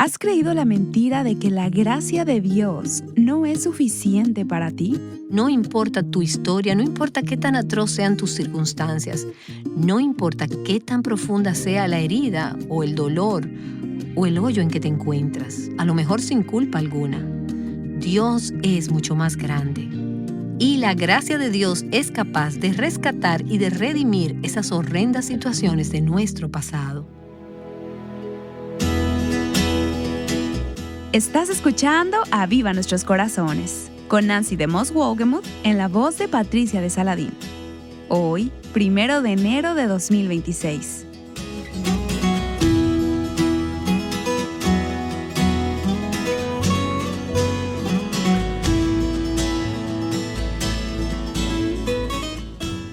¿Has creído la mentira de que la gracia de Dios no es suficiente para ti? No importa tu historia, no importa qué tan atroz sean tus circunstancias, no importa qué tan profunda sea la herida o el dolor o el hoyo en que te encuentras, a lo mejor sin culpa alguna. Dios es mucho más grande. Y la gracia de Dios es capaz de rescatar y de redimir esas horrendas situaciones de nuestro pasado. Estás escuchando Aviva Nuestros Corazones, con Nancy de Moss Wogemuth en la voz de Patricia de Saladín. Hoy, 1 de enero de 2026.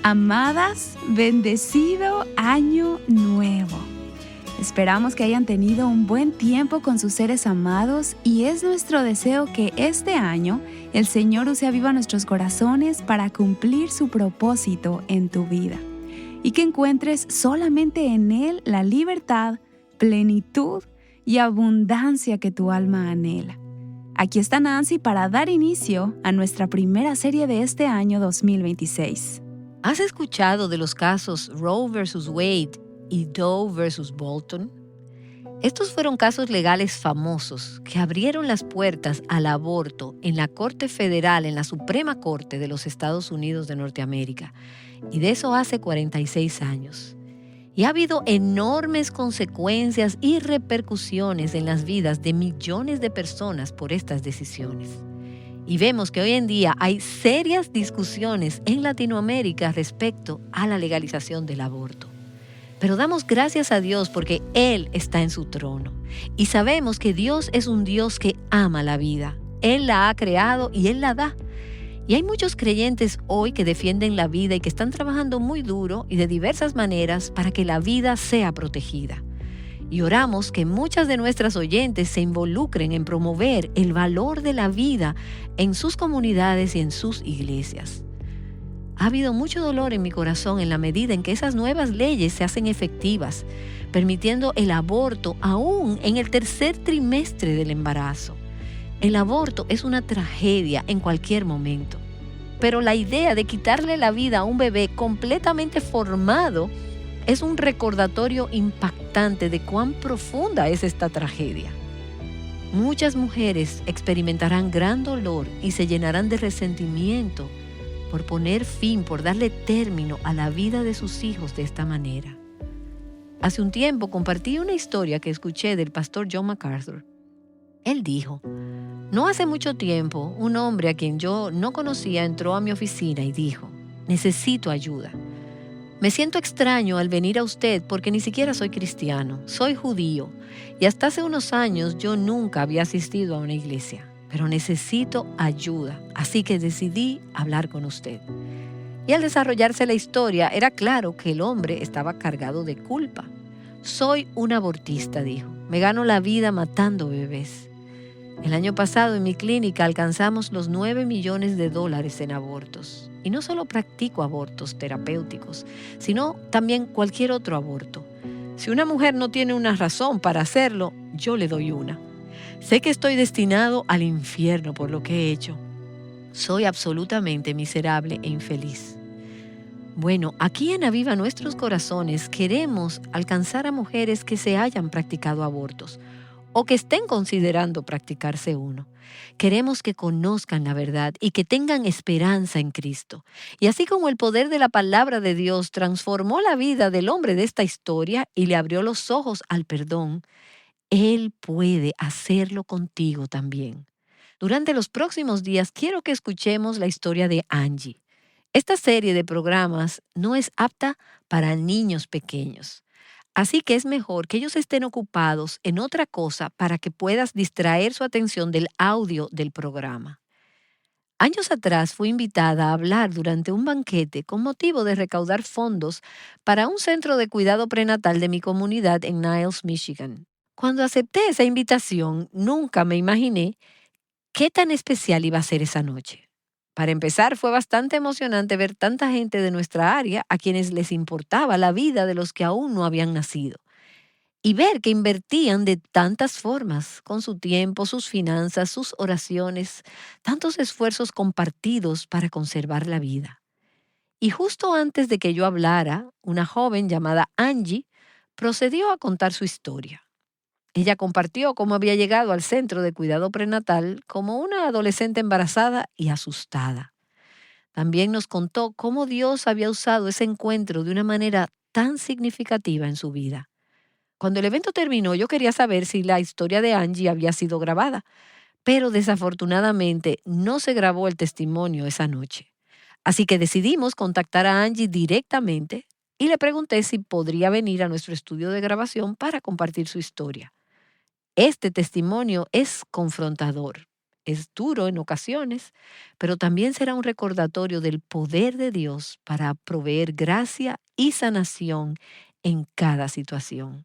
Amadas, bendecido año nuevo. Esperamos que hayan tenido un buen tiempo con sus seres amados y es nuestro deseo que este año el Señor use Aviva Nuestros Corazones para cumplir su propósito en tu vida y que encuentres solamente en Él la libertad, plenitud y abundancia que tu alma anhela. Aquí está Nancy para dar inicio a nuestra primera serie de este año 2026. ¿Has escuchado de los casos Roe vs. Wade y Doe vs. Bolton? Estos fueron casos legales famosos que abrieron las puertas al aborto en la Corte Federal, en la Suprema Corte de los Estados Unidos de Norteamérica, y de eso hace 46 años. Y ha habido enormes consecuencias y repercusiones en las vidas de millones de personas por estas decisiones. Y vemos que hoy en día hay serias discusiones en Latinoamérica respecto a la legalización del aborto. Pero damos gracias a Dios porque Él está en su trono. Y sabemos que Dios es un Dios que ama la vida. Él la ha creado y Él la da. Y hay muchos creyentes hoy que defienden la vida y que están trabajando muy duro y de diversas maneras para que la vida sea protegida. Y oramos que muchas de nuestras oyentes se involucren en promover el valor de la vida en sus comunidades y en sus iglesias. Ha habido mucho dolor en mi corazón en la medida en que esas nuevas leyes se hacen efectivas, permitiendo el aborto aún en el tercer trimestre del embarazo. El aborto es una tragedia en cualquier momento, pero la idea de quitarle la vida a un bebé completamente formado es un recordatorio impactante de cuán profunda es esta tragedia. Muchas mujeres experimentarán gran dolor y se llenarán de resentimiento por poner fin, por darle término a la vida de sus hijos de esta manera. Hace un tiempo compartí una historia que escuché del pastor John MacArthur. Él dijo: no hace mucho tiempo, un hombre a quien yo no conocía entró a mi oficina y dijo: necesito ayuda. Me siento extraño al venir a usted porque ni siquiera soy cristiano, soy judío y hasta hace unos años yo nunca había asistido a una iglesia, pero necesito ayuda, así que decidí hablar con usted. Y al desarrollarse la historia era claro que el hombre estaba cargado de culpa. Soy un abortista, dijo, me gano la vida matando bebés. El año pasado en mi clínica alcanzamos los $9 millones en abortos. Y no solo practico abortos terapéuticos, sino también cualquier otro aborto. Si una mujer no tiene una razón para hacerlo, yo le doy una. Sé que estoy destinado al infierno por lo que he hecho. Soy absolutamente miserable e infeliz. Bueno, aquí en Aviva Nuestros Corazones queremos alcanzar a mujeres que se hayan practicado abortos o que estén considerando practicarse uno. Queremos que conozcan la verdad y que tengan esperanza en Cristo. Y así como el poder de la palabra de Dios transformó la vida del hombre de esta historia y le abrió los ojos al perdón, Él puede hacerlo contigo también. Durante los próximos días quiero que escuchemos la historia de Angie. Esta serie de programas no es apta para niños pequeños. Así que es mejor que ellos estén ocupados en otra cosa para que puedas distraer su atención del audio del programa. Años atrás fui invitada a hablar durante un banquete con motivo de recaudar fondos para un centro de cuidado prenatal de mi comunidad en Niles, Michigan. Cuando acepté esa invitación, nunca me imaginé qué tan especial iba a ser esa noche. Para empezar, fue bastante emocionante ver tanta gente de nuestra área a quienes les importaba la vida de los que aún no habían nacido. y ver que invertían de tantas formas, con su tiempo, sus finanzas, sus oraciones, tantos esfuerzos compartidos para conservar la vida. Y justo antes de que yo hablara, una joven llamada Angie procedió a contar su historia. Ella compartió cómo había llegado al centro de cuidado prenatal como una adolescente embarazada y asustada. También nos contó cómo Dios había usado ese encuentro de una manera tan significativa en su vida. Cuando el evento terminó, yo quería saber si la historia de Angie había sido grabada, pero desafortunadamente no se grabó el testimonio esa noche. Así que decidimos contactar a Angie directamente y le pregunté si podría venir a nuestro estudio de grabación para compartir su historia. Este testimonio es confrontador, es duro en ocasiones, pero también será un recordatorio del poder de Dios para proveer gracia y sanación en cada situación.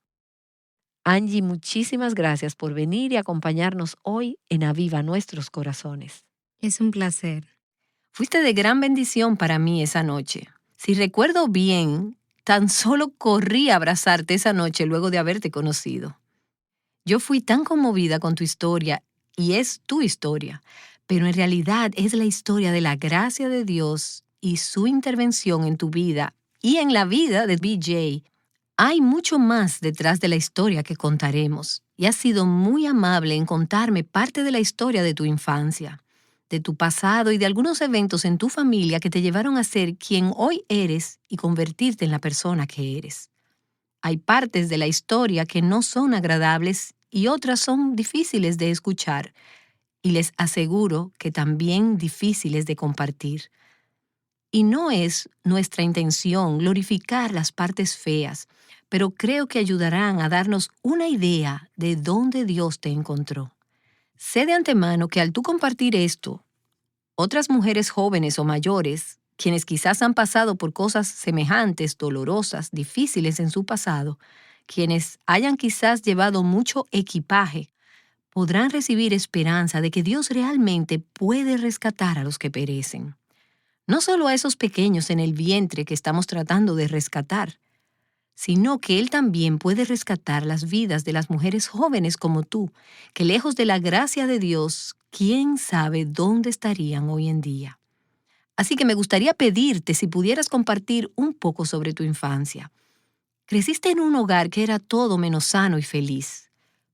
Angie, muchísimas gracias por venir y acompañarnos hoy en Aviva Nuestros Corazones. Es un placer. Fuiste de gran bendición para mí esa noche. Si recuerdo bien, tan solo corrí a abrazarte esa noche luego de haberte conocido. Yo fui tan conmovida con tu historia, y es tu historia, pero en realidad es la historia de la gracia de Dios y su intervención en tu vida y en la vida de BJ. Hay mucho más detrás de la historia que contaremos, y has sido muy amable en contarme parte de la historia de tu infancia, de tu pasado y de algunos eventos en tu familia que te llevaron a ser quien hoy eres y convertirte en la persona que eres. Hay partes de la historia que no son agradables y otras son difíciles de escuchar, y les aseguro que también difíciles de compartir. Y no es nuestra intención glorificar las partes feas, pero creo que ayudarán a darnos una idea de dónde Dios te encontró. Sé de antemano que al tú compartir esto, otras mujeres jóvenes o mayores, quienes quizás han pasado por cosas semejantes, dolorosas, difíciles en su pasado, quienes hayan quizás llevado mucho equipaje, podrán recibir esperanza de que Dios realmente puede rescatar a los que perecen. No solo a esos pequeños en el vientre que estamos tratando de rescatar, sino que Él también puede rescatar las vidas de las mujeres jóvenes como tú, que lejos de la gracia de Dios, quién sabe dónde estarían hoy en día. Así que me gustaría pedirte si pudieras compartir un poco sobre tu infancia. Creciste en un hogar que era todo menos sano y feliz.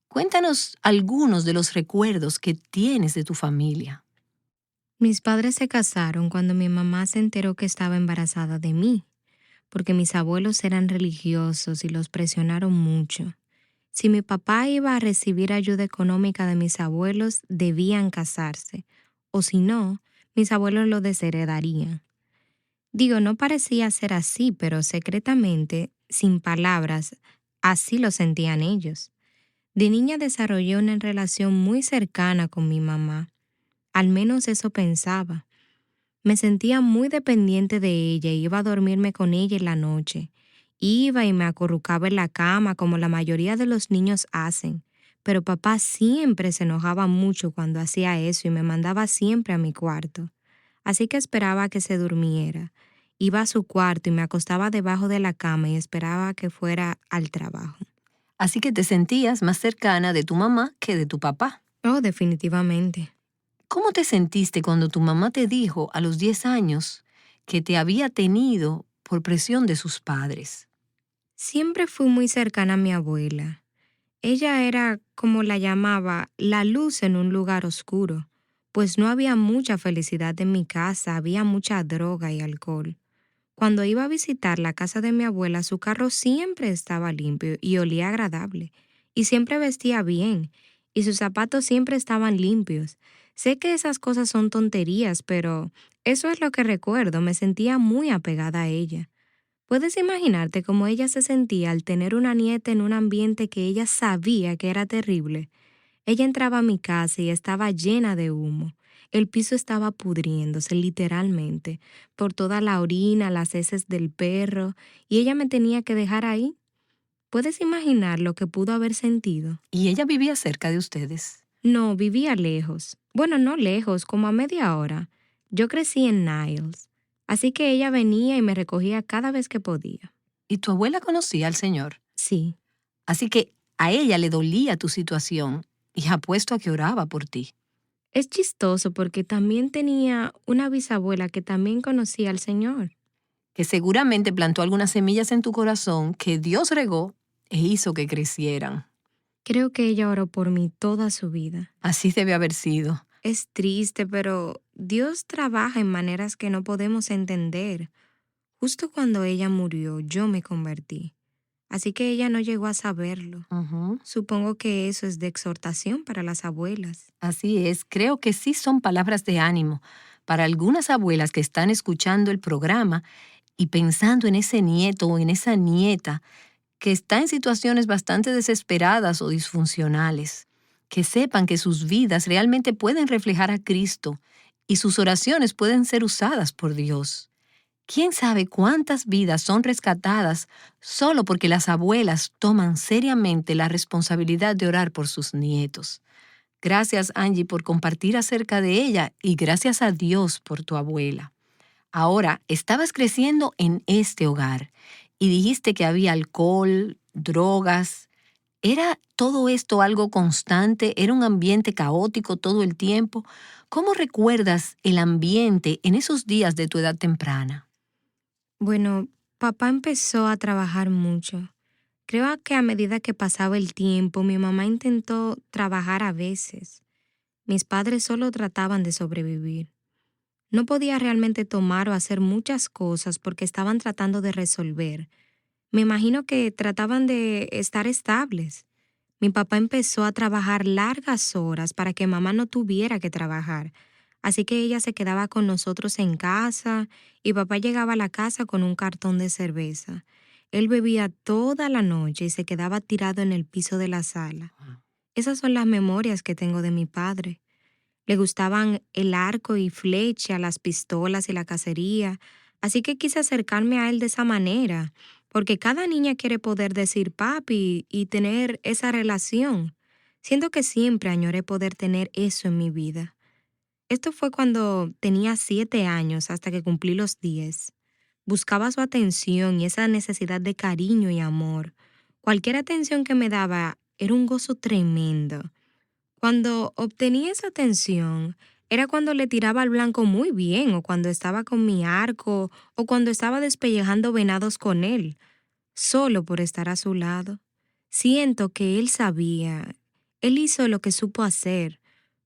Cuéntanos algunos de los recuerdos que tienes de tu familia. Mis padres se casaron cuando mi mamá se enteró que estaba embarazada de mí, porque mis abuelos eran religiosos y los presionaron mucho. Si mi papá iba a recibir ayuda económica de mis abuelos, debían casarse, o si no, mis abuelos lo desheredarían. Digo, no parecía ser así, pero secretamente, sin palabras, así lo sentían ellos. De niña desarrollé una relación muy cercana con mi mamá. Al menos eso pensaba. Me sentía muy dependiente de ella y iba a dormirme con ella en la noche. Iba y me acurrucaba en la cama como la mayoría de los niños hacen, pero papá siempre se enojaba mucho cuando hacía eso y me mandaba siempre a mi cuarto. Así que esperaba a que se durmiera. Iba a su cuarto y me acostaba debajo de la cama y esperaba que fuera al trabajo. Así que te sentías más cercana de tu mamá que de tu papá. Oh, definitivamente. ¿Cómo te sentiste cuando tu mamá te dijo a los 10 años que te había tenido por presión de sus padres? Siempre fui muy cercana a mi abuela. Ella era, como la llamaba, la luz en un lugar oscuro, pues no había mucha felicidad en mi casa, había mucha droga y alcohol. Cuando iba a visitar la casa de mi abuela, su carro siempre estaba limpio y olía agradable, y siempre vestía bien, y sus zapatos siempre estaban limpios. Sé que esas cosas son tonterías, pero eso es lo que recuerdo, me sentía muy apegada a ella. ¿Puedes imaginarte cómo ella se sentía al tener una nieta en un ambiente que ella sabía que era terrible? Ella entraba a mi casa y estaba llena de humo. El piso estaba pudriéndose, literalmente, por toda la orina, las heces del perro, y ella me tenía que dejar ahí. ¿Puedes imaginar lo que pudo haber sentido? Y ella vivía cerca de ustedes. No, vivía lejos. Bueno, no lejos, como a media hora. Yo crecí en Niles, así que ella venía y me recogía cada vez que podía. ¿Y tu abuela conocía al Señor? Sí. Así que A ella le dolía tu situación y apuesto a que oraba por ti. Es chistoso porque también tenía una bisabuela que también conocía al Señor. Que seguramente plantó algunas semillas en tu corazón que Dios regó e hizo que crecieran. Creo que ella oró por mí toda su vida. Así debe haber sido. Es triste, pero Dios trabaja en maneras que no podemos entender. Justo cuando ella murió, yo me convertí. Así que ella no llegó a saberlo. Ujú. Supongo que eso es de exhortación para las abuelas. Así es, creo que sí son palabras de ánimo para algunas abuelas que están escuchando el programa y pensando en ese nieto o en esa nieta que está en situaciones bastante desesperadas o disfuncionales. Que sepan que sus vidas realmente pueden reflejar a Cristo y sus oraciones pueden ser usadas por Dios. ¿Quién sabe cuántas vidas son rescatadas solo porque las abuelas toman seriamente la responsabilidad de orar por sus nietos? Gracias, Angie, por compartir acerca de ella y gracias a Dios por tu abuela. Ahora, estabas creciendo en este hogar y dijiste que había alcohol, drogas. ¿Era todo esto algo constante? ¿Era un ambiente caótico todo el tiempo? ¿Cómo recuerdas el ambiente en esos días de tu edad temprana? Bueno, papá empezó a trabajar mucho. Creo que a medida que pasaba el tiempo, mi mamá intentó trabajar a veces. Mis padres solo trataban de sobrevivir. No podía realmente tomar o hacer muchas cosas porque estaban tratando de resolver. Me imagino que trataban de estar estables. Mi papá empezó a trabajar largas horas para que mamá no tuviera que trabajar. Así que ella se quedaba con nosotros en casa y papá llegaba a la casa con un cartón de cerveza. Él bebía toda la noche y se quedaba tirado en el piso de la sala. Esas son las memorias que tengo de mi padre. Le gustaban el arco y flecha, las pistolas y la cacería, así que quise acercarme a él de esa manera, porque cada niña quiere poder decir papi y tener esa relación. Siento que siempre añoré poder tener eso en mi vida. Esto fue cuando tenía 7 años hasta que cumplí los 10. Buscaba su atención y esa necesidad de cariño y amor. Cualquier atención que me daba era un gozo tremendo. Cuando obtenía esa atención, era cuando le tiraba al blanco muy bien, o cuando estaba con mi arco, o cuando estaba despellejando venados con él, solo por estar a su lado. Siento que él sabía. Él hizo lo que supo hacer.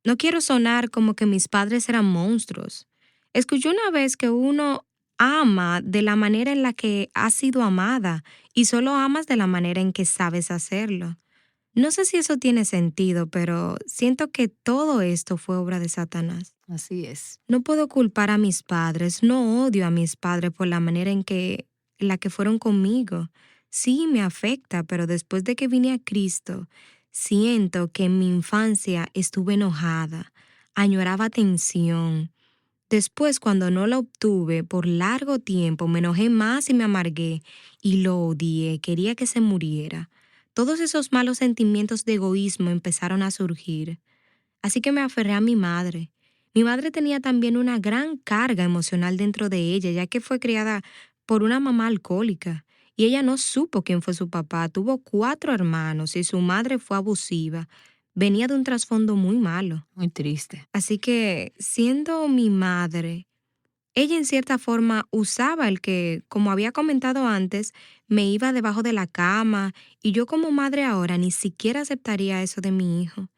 No quiero sonar como que mis padres eran monstruos. Escuché una vez que uno ama de la manera en la que has sido amada y solo amas de la manera en que sabes hacerlo. No sé si eso tiene sentido, pero siento que todo esto fue obra de Satanás. Así es. No puedo culpar a mis padres, no odio a mis padres por la manera en la que fueron conmigo. Sí, me afecta, pero después de que vine a Cristo, siento que en mi infancia estuve enojada, añoraba atención. Después, cuando no la obtuve por largo tiempo, me enojé más y me amargué y lo odié, quería que se muriera. Todos esos malos sentimientos de egoísmo empezaron a surgir. Así que me aferré a mi madre. Mi madre tenía también una gran carga emocional dentro de ella, ya que fue criada por una mamá alcohólica. Y ella no supo quién fue su papá. Tuvo 4 hermanos y su madre fue abusiva. Venía de un trasfondo muy malo. Muy triste. Así que, siendo mi madre, ella en cierta forma usaba el que, como había comentado antes, me iba debajo de la cama y yo como madre ahora ni siquiera aceptaría eso de mi hijo.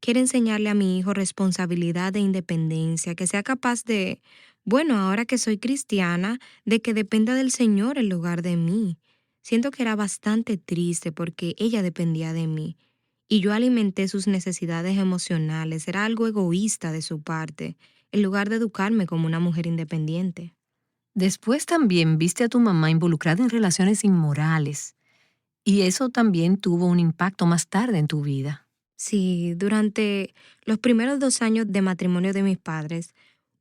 Quiero enseñarle a mi hijo responsabilidad e independencia, que sea capaz de, bueno, ahora que soy cristiana, de que dependa del Señor en lugar de mí. Siento que era bastante triste porque ella dependía de mí y yo alimenté sus necesidades emocionales. Era algo egoísta de su parte en lugar de educarme como una mujer independiente. Después también viste a tu mamá involucrada en relaciones inmorales y eso también tuvo un impacto más tarde en tu vida. Sí, durante los primeros 2 años de matrimonio de mis padres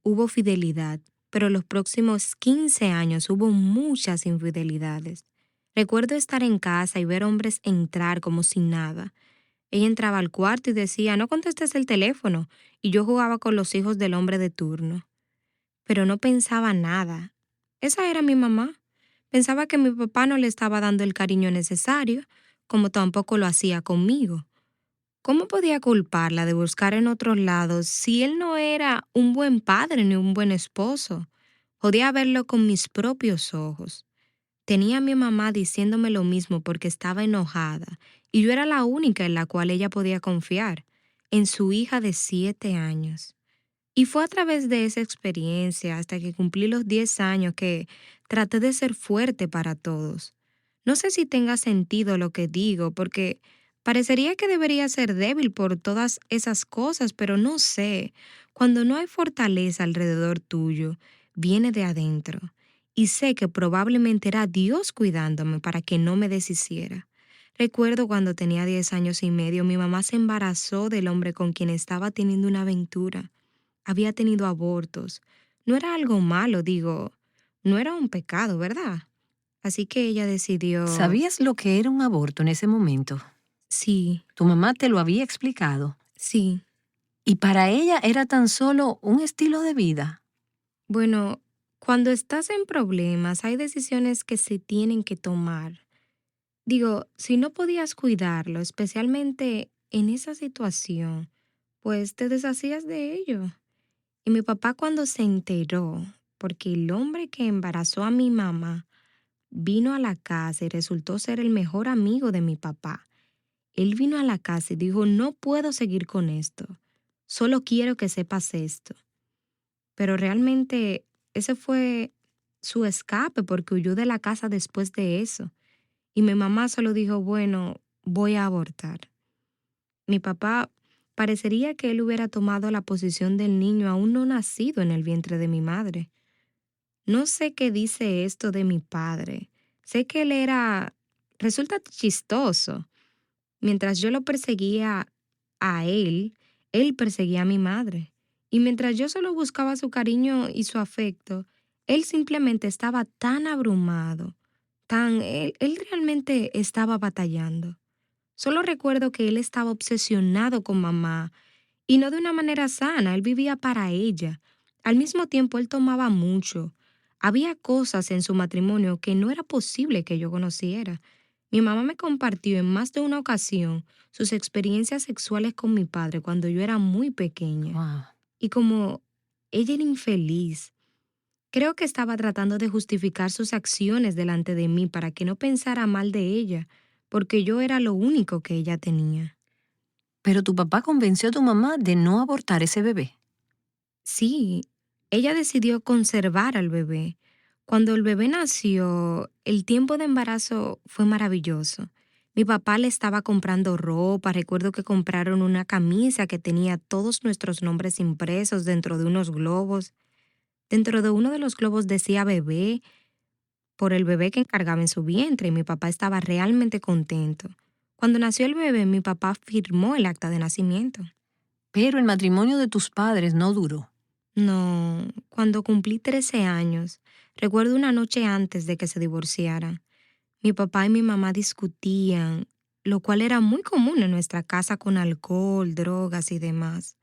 hubo fidelidad, pero los próximos 15 años hubo muchas infidelidades. Recuerdo estar en casa y ver hombres entrar como si nada. Ella entraba al cuarto y decía, no contestes el teléfono, y yo jugaba con los hijos del hombre de turno. Pero no pensaba nada. Esa era mi mamá. Pensaba que mi papá no le estaba dando el cariño necesario. como tampoco lo hacía conmigo. ¿Cómo podía culparla de buscar en otros lados si él no era un buen padre ni un buen esposo? Podía verlo con mis propios ojos. Tenía a mi mamá diciéndome lo mismo porque estaba enojada y yo era la única en la cual ella podía confiar, en su hija de 7 años. Y fue a través de esa experiencia, hasta que cumplí los 10 años, que traté de ser fuerte para todos. No sé si tenga sentido lo que digo, porque parecería que debería ser débil por todas esas cosas, pero no sé. Cuando no hay fortaleza alrededor tuyo, viene de adentro. Y sé que probablemente era Dios cuidándome para que no me deshiciera. Recuerdo cuando tenía 10 años y medio, mi mamá se embarazó del hombre con quien estaba teniendo una aventura. Había tenido abortos. No era algo malo, digo, no era un pecado, ¿verdad? Así que ella decidió, ¿Sabías lo que era un aborto en ese momento? sí, Tu mamá te lo había explicado. sí. Y para ella era tan solo un estilo de vida. Bueno, cuando estás en problemas, hay decisiones que se tienen que tomar. Digo, si no podías cuidarlo, especialmente en esa situación, pues te deshacías de ello. Y mi papá cuando se enteró, porque el hombre que embarazó a mi mamá vino a la casa y resultó ser el mejor amigo de mi papá. Él vino a la casa y dijo, no puedo seguir con esto, solo quiero que sepas esto. Pero realmente ese fue su escape porque huyó de la casa después de eso. Y mi mamá solo dijo, bueno, voy a abortar. Mi papá parecería que él hubiera tomado la posición del niño aún no nacido en el vientre de mi madre. No sé qué dice esto de mi padre. Sé que resulta chistoso. Mientras yo lo perseguía a él perseguía a mi madre. Y mientras yo solo buscaba su cariño y su afecto, él simplemente estaba tan abrumado, él realmente estaba batallando. Solo recuerdo que él estaba obsesionado con mamá y no de una manera sana, él vivía para ella. Al mismo tiempo, él tomaba mucho. Había cosas en su matrimonio que no era posible que yo conociera. Mi mamá me compartió en más de una ocasión sus experiencias sexuales con mi padre cuando yo era muy pequeña. Wow. Y como ella era infeliz, creo que estaba tratando de justificar sus acciones delante de mí para que no pensara mal de ella, porque yo era lo único que ella tenía. Pero tu papá convenció a tu mamá de no abortar ese bebé. Sí, ella decidió conservar al bebé. Cuando el bebé nació, el tiempo de embarazo fue maravilloso. Mi papá le estaba comprando ropa, recuerdo que compraron una camisa que tenía todos nuestros nombres impresos dentro de unos globos. Dentro de uno de los globos decía bebé, por el bebé que encargaba en su vientre, y mi papá estaba realmente contento. Cuando nació el bebé, mi papá firmó el acta de nacimiento. Pero el matrimonio de tus padres no duró. No, cuando cumplí 13 años, recuerdo una noche antes de que se divorciaran. Mi papá y mi mamá discutían, lo cual era muy común en nuestra casa con alcohol, drogas y demás.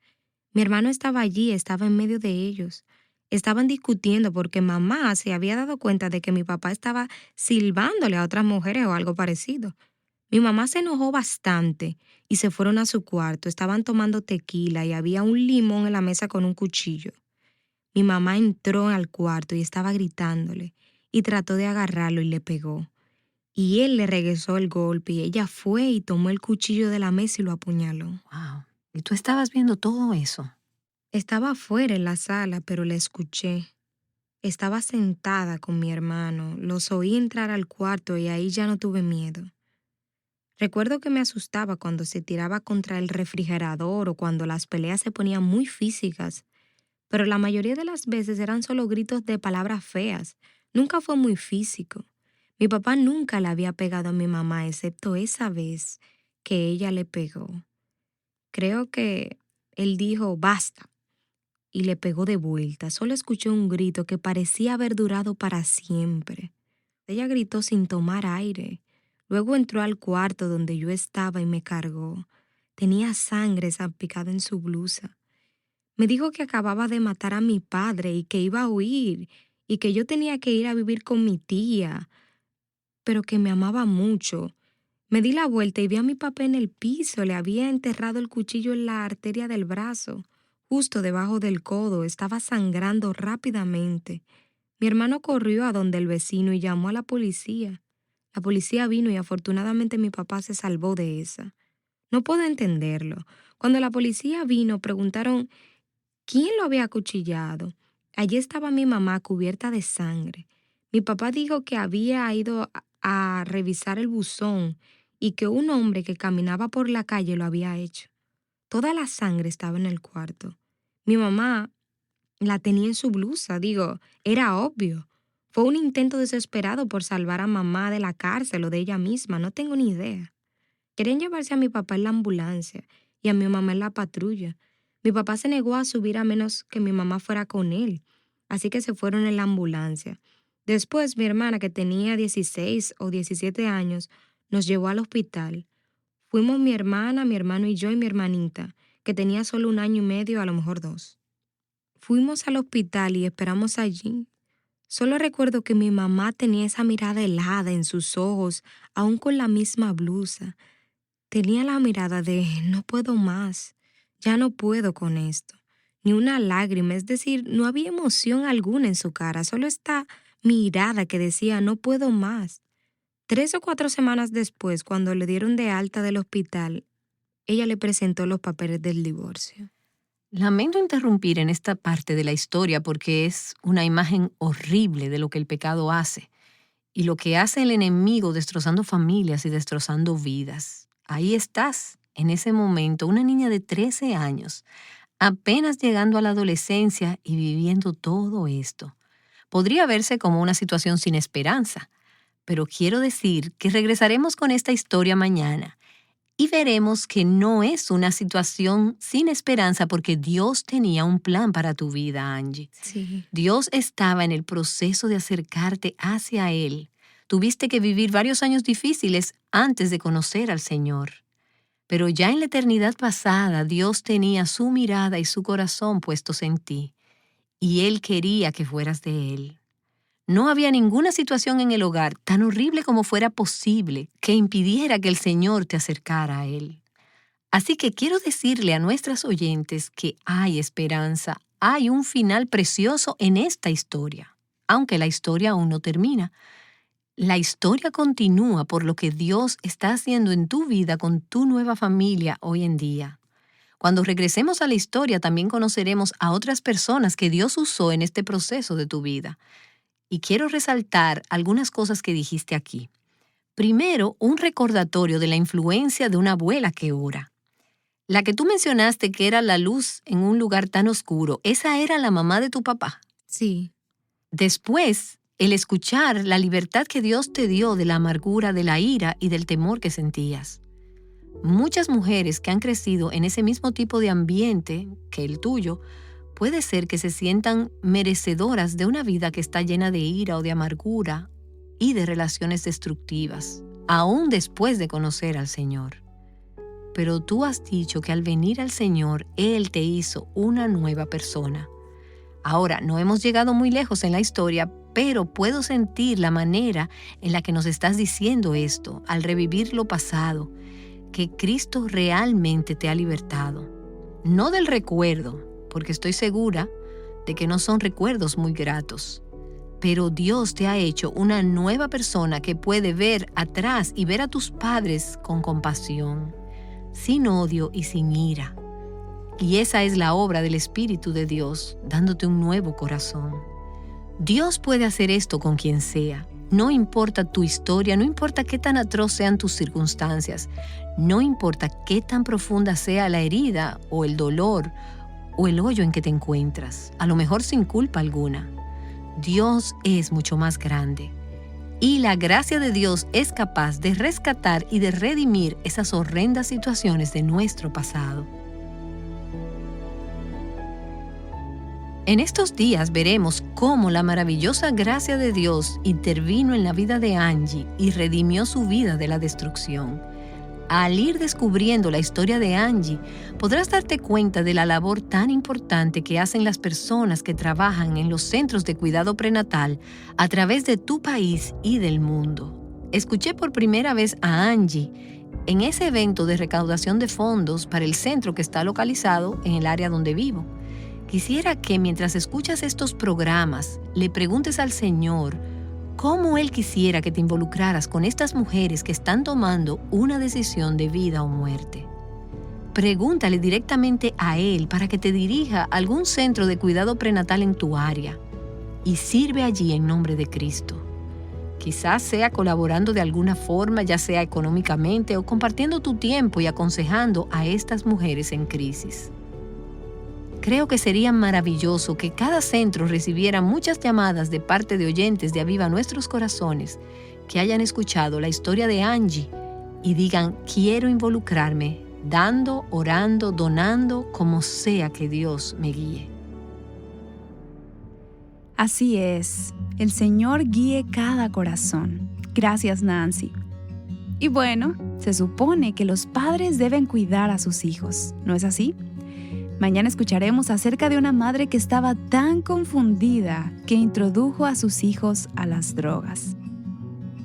Mi hermano estaba allí, estaba en medio de ellos. Estaban discutiendo porque mamá se había dado cuenta de que mi papá estaba silbándole a otras mujeres o algo parecido. Mi mamá se enojó bastante y se fueron a su cuarto. Estaban tomando tequila y había un limón en la mesa con un cuchillo. Mi mamá entró al cuarto y estaba gritándole y trató de agarrarlo y le pegó. Y él le regresó el golpe y ella fue y tomó el cuchillo de la mesa y lo apuñaló. Wow. Y tú estabas viendo todo eso. Estaba afuera en la sala, pero la escuché. Estaba sentada con mi hermano, los oí entrar al cuarto y ahí ya no tuve miedo. Recuerdo que me asustaba cuando se tiraba contra el refrigerador o cuando las peleas se ponían muy físicas, pero la mayoría de las veces eran solo gritos de palabras feas. Nunca fue muy físico. Mi papá nunca le había pegado a mi mamá, excepto esa vez que ella le pegó. Creo que él dijo, basta, y le pegó de vuelta. Solo escuché un grito que parecía haber durado para siempre. Ella gritó sin tomar aire. Luego entró al cuarto donde yo estaba y me cargó. Tenía sangre salpicada en su blusa. Me dijo que acababa de matar a mi padre y que iba a huir y que yo tenía que ir a vivir con mi tía, pero que me amaba mucho. Me di la vuelta y vi a mi papá en el piso. Le había enterrado el cuchillo en la arteria del brazo, justo debajo del codo. Estaba sangrando rápidamente. Mi hermano corrió a donde el vecino y llamó a la policía. La policía vino y afortunadamente mi papá se salvó de esa. No puedo entenderlo. Cuando la policía vino, preguntaron quién lo había acuchillado. Allí estaba mi mamá cubierta de sangre. Mi papá dijo que había ido a revisar el buzón y que un hombre que caminaba por la calle lo había hecho. Toda la sangre estaba en el cuarto. Mi mamá la tenía en su blusa, era obvio. Fue un intento desesperado por salvar a mamá de la cárcel o de ella misma, no tengo ni idea. Querían llevarse a mi papá en la ambulancia y a mi mamá en la patrulla. Mi papá se negó a subir a menos que mi mamá fuera con él, así que se fueron en la ambulancia. Después mi hermana, que tenía 16 o 17 años, nos llevó al hospital. Fuimos mi hermana, mi hermano y yo y mi hermanita, que tenía solo 1 año y medio, a lo mejor 2. Fuimos al hospital y esperamos allí. Solo recuerdo que mi mamá tenía esa mirada helada en sus ojos, aún con la misma blusa. Tenía la mirada de no puedo más, ya no puedo con esto. Ni una lágrima, es decir, no había emoción alguna en su cara, solo esta mirada que decía no puedo más. 3 o 4 semanas después, cuando le dieron de alta del hospital, ella le presentó los papeles del divorcio. Lamento interrumpir en esta parte de la historia porque es una imagen horrible de lo que el pecado hace y lo que hace el enemigo destrozando familias y destrozando vidas. Ahí estás, en ese momento, una niña de 13 años, apenas llegando a la adolescencia y viviendo todo esto. Podría verse como una situación sin esperanza, pero quiero decir que regresaremos con esta historia mañana y veremos que no es una situación sin esperanza porque Dios tenía un plan para tu vida, Angie. Sí. Dios estaba en el proceso de acercarte hacia Él. Tuviste que vivir varios años difíciles antes de conocer al Señor. Pero ya en la eternidad pasada, Dios tenía su mirada y su corazón puestos en ti, y Él quería que fueras de Él. No había ninguna situación en el hogar, tan horrible como fuera posible, que impidiera que el Señor te acercara a Él. Así que quiero decirle a nuestras oyentes que hay esperanza, hay un final precioso en esta historia, aunque la historia aún no termina. La historia continúa por lo que Dios está haciendo en tu vida con tu nueva familia hoy en día. Cuando regresemos a la historia, también conoceremos a otras personas que Dios usó en este proceso de tu vida. Y quiero resaltar algunas cosas que dijiste aquí. Primero, un recordatorio de la influencia de una abuela que ora. La que tú mencionaste que era la luz en un lugar tan oscuro, ¿esa era la mamá de tu papá? Sí. Después, el escuchar la libertad que Dios te dio de la amargura, de la ira y del temor que sentías. Muchas mujeres que han crecido en ese mismo tipo de ambiente que el tuyo, puede ser que se sientan merecedoras de una vida que está llena de ira o de amargura y de relaciones destructivas, aún después de conocer al Señor. Pero tú has dicho que al venir al Señor, Él te hizo una nueva persona. Ahora, no hemos llegado muy lejos en la historia, pero puedo sentir la manera en la que nos estás diciendo esto, al revivir lo pasado, que Cristo realmente te ha libertado. No del recuerdo, porque estoy segura de que no son recuerdos muy gratos, pero Dios te ha hecho una nueva persona que puede ver atrás y ver a tus padres con compasión, sin odio y sin ira. Y esa es la obra del Espíritu de Dios, dándote un nuevo corazón. Dios puede hacer esto con quien sea. No importa tu historia, no importa qué tan atroz sean tus circunstancias, no importa qué tan profunda sea la herida o el dolor o el hoyo en que te encuentras, a lo mejor sin culpa alguna. Dios es mucho más grande. Y la gracia de Dios es capaz de rescatar y de redimir esas horrendas situaciones de nuestro pasado. En estos días veremos cómo la maravillosa gracia de Dios intervino en la vida de Angie y redimió su vida de la destrucción. Al ir descubriendo la historia de Angie, podrás darte cuenta de la labor tan importante que hacen las personas que trabajan en los centros de cuidado prenatal a través de tu país y del mundo. Escuché por primera vez a Angie en ese evento de recaudación de fondos para el centro que está localizado en el área donde vivo. Quisiera que mientras escuchas estos programas, le preguntes al Señor cómo Él quisiera que te involucraras con estas mujeres que están tomando una decisión de vida o muerte. Pregúntale directamente a Él para que te dirija a algún centro de cuidado prenatal en tu área y sirve allí en nombre de Cristo. Quizás sea colaborando de alguna forma, ya sea económicamente o compartiendo tu tiempo y aconsejando a estas mujeres en crisis. Creo que sería maravilloso que cada centro recibiera muchas llamadas de parte de oyentes de Aviva Nuestros Corazones que hayan escuchado la historia de Angie y digan: quiero involucrarme, dando, orando, donando, como sea que Dios me guíe. Así es, el Señor guíe cada corazón. Gracias, Nancy. Y bueno, se supone que los padres deben cuidar a sus hijos, ¿no es así? Mañana escucharemos acerca de una madre que estaba tan confundida que introdujo a sus hijos a las drogas.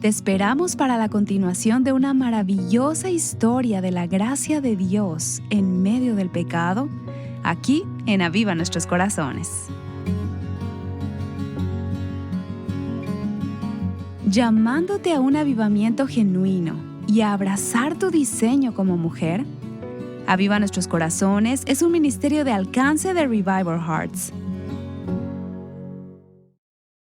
Te esperamos para la continuación de una maravillosa historia de la gracia de Dios en medio del pecado, aquí en Aviva Nuestros Corazones. Llamándote a un avivamiento genuino y a abrazar tu diseño como mujer, Aviva Nuestros Corazones es un ministerio de alcance de Revival Hearts.